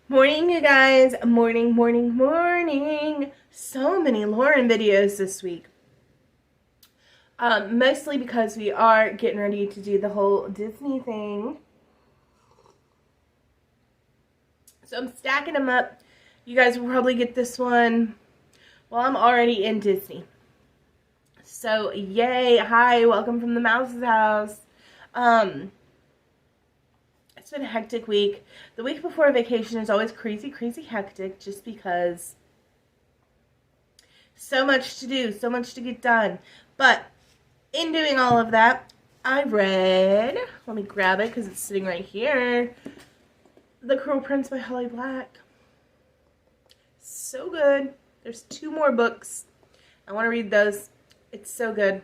Morning, you guys. Morning, morning, morning. So many Lauren videos this week. Mostly because we are getting ready to do the whole Disney thing. So I'm stacking them up. You guys will probably get this one while I'm already in Disney. So, yay. Hi, welcome from the Mouse's house. It's been a hectic week. The week before vacation is always crazy, crazy hectic just because so much to do, so much to get done. But in doing all of that, I read, let me grab it because it's sitting right here, The Cruel Prince by Holly Black. So good. There's 2 more books. I want to read those. It's so good.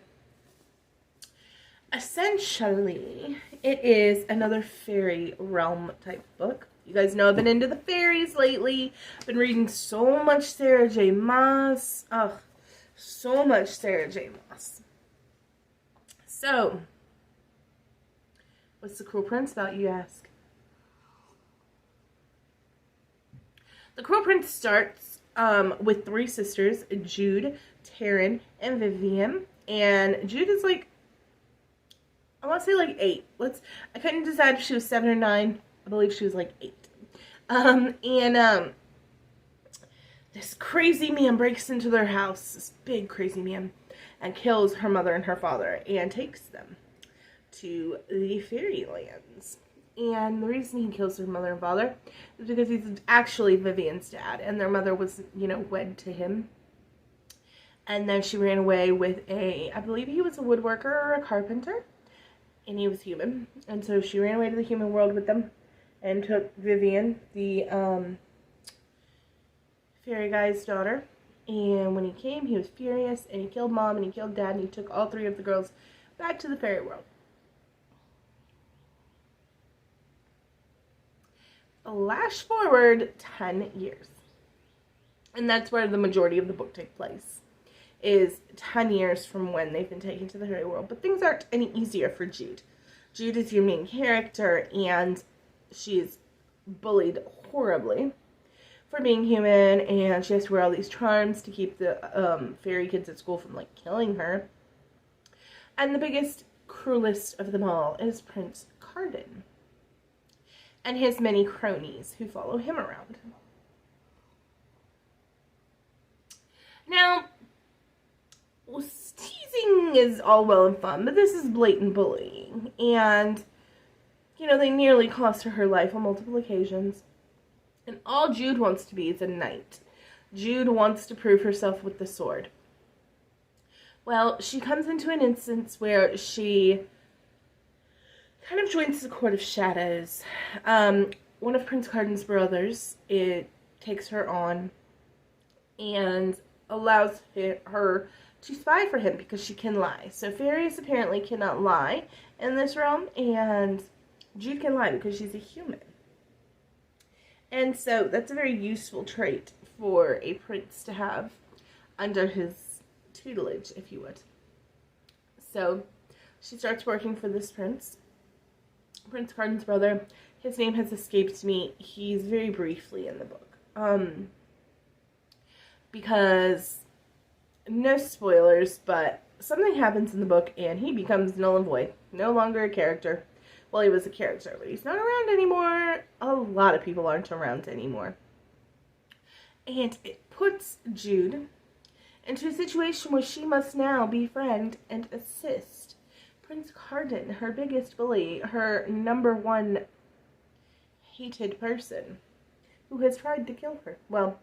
Essentially, it is another fairy realm type book. You guys know I've been into the fairies lately. I've been reading so much Sarah J. Maas. Ugh, so much Sarah J. Maas. So, what's The Cruel Prince about, you ask? The Cruel Prince starts with 3 sisters, Jude, Taryn, and Vivian. And Jude is like, I want to say like 8. I couldn't decide if she was 7 or 9. I believe she was like 8. This crazy man breaks into their house, this big crazy man, and kills her mother and her father and takes them to the fairylands. And the reason he kills her mother and father is because he's actually Vivian's dad, and their mother was, wed to him. And then she ran away with I believe he was a woodworker or a carpenter, and he was human. And so she ran away to the human world with them and took Vivian, the fairy guy's daughter. And when he came, he was furious, and he killed mom, and he killed dad, and he took all 3 of the girls back to the fairy world. Flash forward 10 years. And that's where the majority of the book takes place, is 10 years from when they've been taken to the fairy world. But things aren't any easier for Jude. Jude is your main character, and she's bullied horribly for being human, and she has to wear all these charms to keep the fairy kids at school from, killing her. And the biggest, cruelest of them all is Prince Cardan and his many cronies who follow him around. Now, teasing is all well and fun, but this is blatant bullying. And, they nearly cost her life on multiple occasions. And all Jude wants to be is a knight. Jude wants to prove herself with the sword. Well, she comes into an instance where she kind of joins the Court of Shadows. One of Prince Cardan's brothers, takes her on and allows her to spy for him because she can lie. So fairies apparently cannot lie in this realm, and Jude can lie because she's a human. And so that's a very useful trait for a prince to have under his tutelage, if you would. So she starts working for this prince, Prince Cardan's brother. His name has escaped me. He's very briefly in the book. Because, no spoilers, but something happens in the book and he becomes null and void. No longer a character. Well, he was a character, but he's not around anymore. A lot of people aren't around anymore. And it puts Jude into a situation where she must now befriend and assist Prince Cardan, her biggest bully, her number 1 hated person, who has tried to kill her. Well,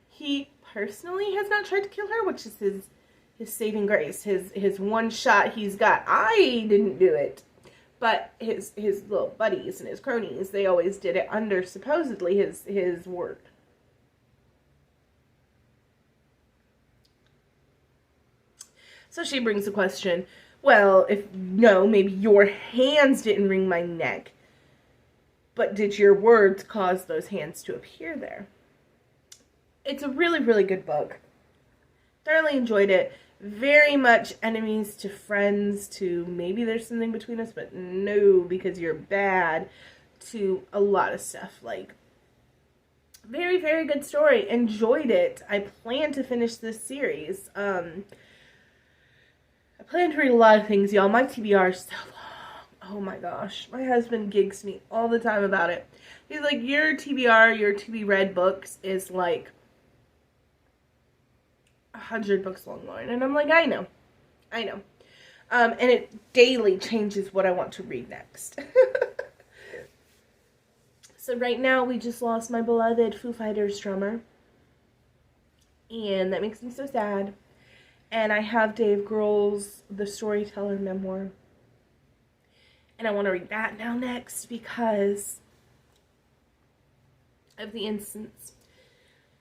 he personally has not tried to kill her, which is his saving grace, his one shot he's got. I didn't do it. But his little buddies and his cronies, they always did it under supposedly his word. So she brings the question, well, maybe your hands didn't wring my neck, but did your words cause those hands to appear there? It's a really, really good book. Thoroughly enjoyed it. Very much enemies to friends to maybe there's something between us, but no, because you're bad, to a lot of stuff. Very, very good story. Enjoyed it. I plan to finish this series. I plan to read a lot of things, y'all. My TBR is so long. Oh my gosh. My husband gigs me all the time about it. He's like, your TBR, your to be read books is like 100 books long, Lauren. And I'm like, I know. And it daily changes what I want to read next. So right now, we just lost my beloved Foo Fighters drummer. And that makes me so sad. And I have Dave Grohl's The Storyteller memoir. And I want to read that now next because of the instance.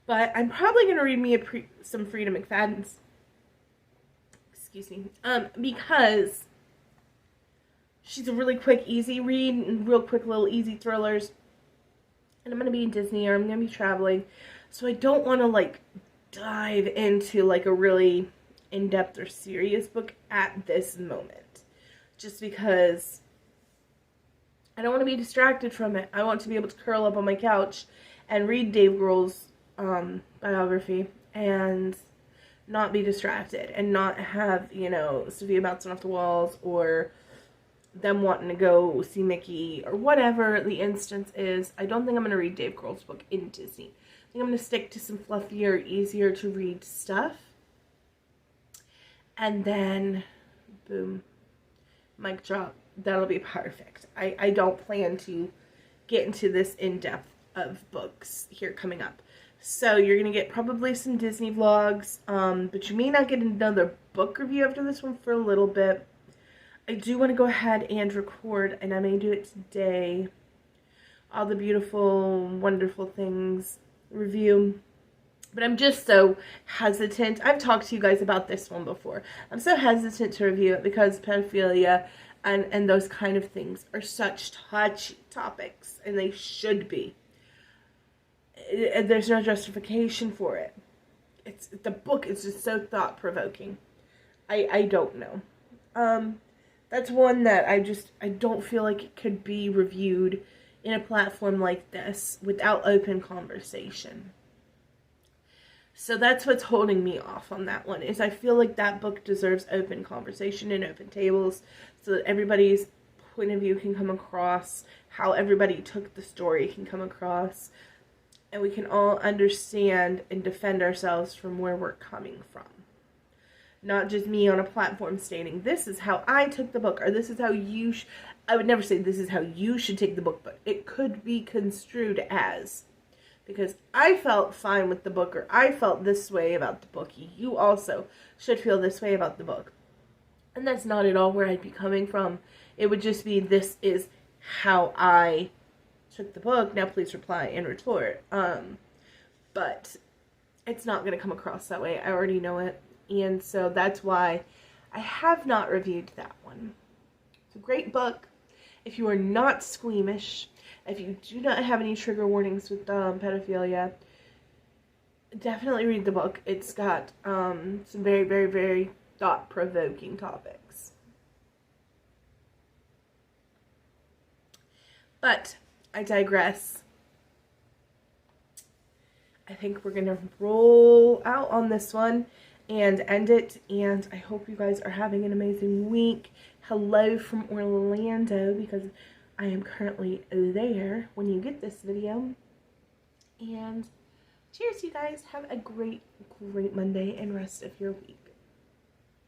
But I'm probably going to read me some Frida McFadden's. Excuse me. Because she's a really quick, easy read and real quick little easy thrillers. And I'm going to be in Disney or I'm going to be traveling. So I don't want to like dive into like a really in-depth or serious book at this moment. Just because I don't want to be distracted from it. I want to be able to curl up on my couch and read Dave Grohl's biography and not be distracted and not have, you know, Sophia bouncing off the walls or them wanting to go see Mickey or whatever the instance is. I don't think I'm going to read Dave Grohl's book in Disney. I think I'm going to stick to some fluffier, easier to read stuff. And then, boom, mic drop. That'll be perfect. I don't plan to get into this in-depth of books here coming up. So you're going to get probably some Disney vlogs, but you may not get another book review after this one for a little bit. I do want to go ahead and record, and I may do it today, All the Beautiful, Wonderful Things review. But I'm just so hesitant. I've talked to you guys about this one before. I'm so hesitant to review it because pedophilia and those kind of things are such touchy topics, and they should be. There's no justification for it. The book is just so thought-provoking. I don't know. That's one that I don't feel like it could be reviewed in a platform like this without open conversation. So that's what's holding me off on that one, is I feel like that book deserves open conversation and open tables so that everybody's point of view can come across, how everybody took the story can come across, and we can all understand and defend ourselves from where we're coming from. Not just me on a platform stating, this is how I took the book, or this is how you I would never say this is how you should take the book, but it could be construed as, because I felt fine with the book, or I felt this way about the book, you also should feel this way about the book. And that's not at all where I'd be coming from. It would just be, this is how I took the book, now please reply and retort. But it's not going to come across that way. I already know it. And so that's why I have not reviewed that one. It's a great book. If you are not squeamish, if you do not have any trigger warnings with pedophilia, definitely read the book. It's got some very, very, very thought-provoking topics. But I digress. I think we're going to roll out on this one and end it, and I hope you guys are having an amazing week. Hello from Orlando, because I am currently there when you get this video. And cheers, you guys. Have a great, great Monday and rest of your week.